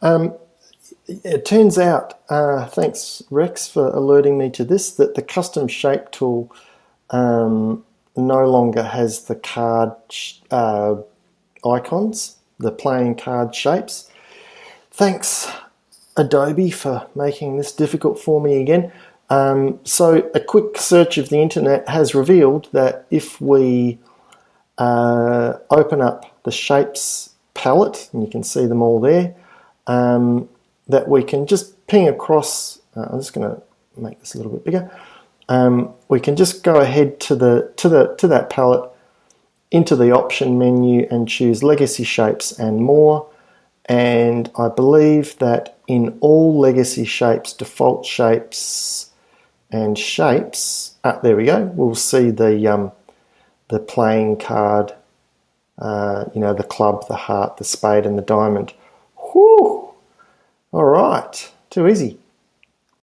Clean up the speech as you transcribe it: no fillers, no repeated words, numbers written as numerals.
It turns out, thanks Rex for alerting me to this, that the custom shape tool no longer has the card icons, the playing card shapes. Thanks Adobe for making this difficult for me again. So a quick search of the internet has revealed that if we open up the shapes palette, and you can see them all there, that we can just ping across. I'm just going to make this a little bit bigger. We can just go ahead to that palette, into the option menu, and choose Legacy Shapes and More. And I believe that in all Legacy Shapes, Default Shapes, and Shapes, there we go. We'll see the playing card. The club, the heart, the spade, and the diamond. Whew! All right, too easy.